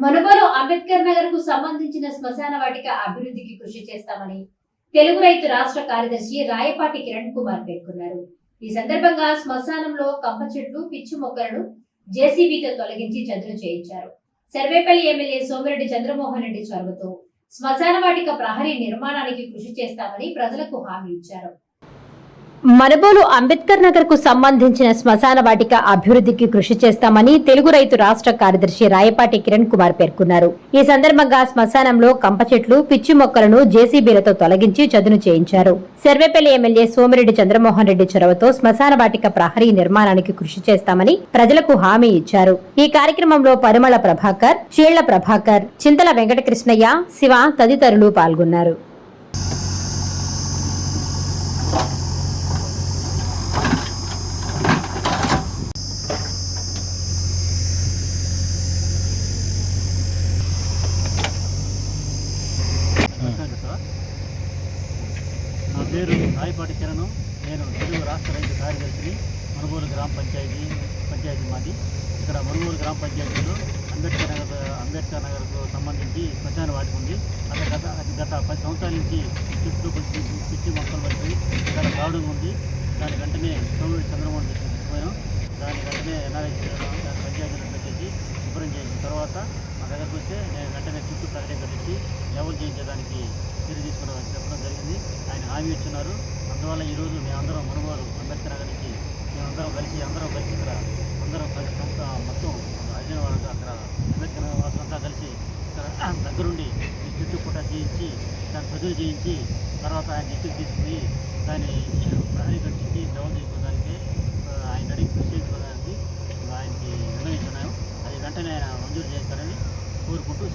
మనుబోలు అంబేద్కర్ నగర్ కు సంబంధించిన శ్మశాన వాటిక అభివృద్ధికి కృషి చేస్తామని తెలుగు రైతు రాష్ట్ర కార్యదర్శి రాయపాటి కిరణ్ కుమార్ పేర్కొన్నారు. ఈ సందర్భంగా శ్మశానంలో కంప చెట్లు, పిచ్చి మొక్కలను జేసీబీతో తొలగించి చదును చేయించారు. సర్వేపల్లి ఎమ్మెల్యే సోమిరెడ్డి చంద్రమోహన్ రెడ్డి చొరవతో శ్మశాన వాటిక ప్రహరీ నిర్మాణానికి కృషి చేస్తామని ప్రజలకు హామీ ఇచ్చారు. మనుబోలు అంబేద్కర్ నగర్ కు సంబంధించిన శ్మశాన వాటిక అభివృద్ధికి కృషి చేస్తామని తెలుగు రైతు రాష్ట్ర కార్యదర్శి రాయపాటి కిరణ్ కుమార్ పేర్కొన్నారు. ఈ సందర్భంగా శ్మశానంలో కంప చెట్లు, పిచ్చి మొక్కలను జేసీబీలతో తొలగించి చదును చేయించారు. సర్వేపల్లి ఎమ్మెల్యే సోమిరెడ్డి చంద్రమోహన్ రెడ్డి చొరవతో శ్మశాన వాటిక ప్రహరీ నిర్మాణానికి కృషి చేస్తామని ప్రజలకు హామీ ఇచ్చారు. ఈ కార్యక్రమంలో పరిమళ ప్రభాకర్, చీళ్ల ప్రభాకర్, చింతల వెంకటకృష్ణయ్య, శివ తదితరులు పాల్గొన్నారు. నా పేరు రాయపాటి కిరణ్. నేను తెలుగు రాష్ట్ర రైతు కార్యదర్శిని. మనుబోలు గ్రామ పంచాయతీ మాది. ఇక్కడ మనుబోలు గ్రామ పంచాయతీలో అంబేద్కర్ నగర్కు సంబంధించి శ్మశాన వాటిక ఉంది. అది గత 10 సంవత్సరాల నుంచి చుట్టూ పిచ్చి మొక్కలు వచ్చి ఇక్కడ గార్డెన్ ఉంది. దాని వెంటనే సోమిరెడ్డి చంద్రమోహన్ రెడ్డి తీసుకుపోయాం. దాని వెంటనే ఎన్ఆర్ఐ పంచాయతీలో పెట్టేసి శుభ్రం చేసిన తర్వాత మా దగ్గరకు వస్తే నేను వెంటనే చుట్టూ ప్రకటన కట్టించి లెవెల్ చేయించడానికి చర్య చెప్పడం జరిగింది. ఆయన హామీ ఇచ్చున్నారు. అందువల్ల ఈరోజు మేమందరం మనుబోలు అంబేద్కర్ నగర్ నుంచి అందరం కలిసి ఇక్కడ మొత్తం అర్జున వాళ్ళకి అక్కడ అంబేద్కర్ వాసులంతా కలిసి ఇక్కడ దగ్గరుండి ఈ చుట్టూ కూడా చేయించి దాన్ని చదువు చేయించి తర్వాత ఆయన ఇంటికి తీసుకుని దాన్ని ప్రహరీ కట్టించి లెవెల్ చేసుకోవడానికి ఆయన అడిగి కృషి చేసుకోవడానికి ఆయనకి నిర్ణయించున్నాము. అది వెంటనే ఆయన మంజూరు చేస్తారని కోరుకుంటూ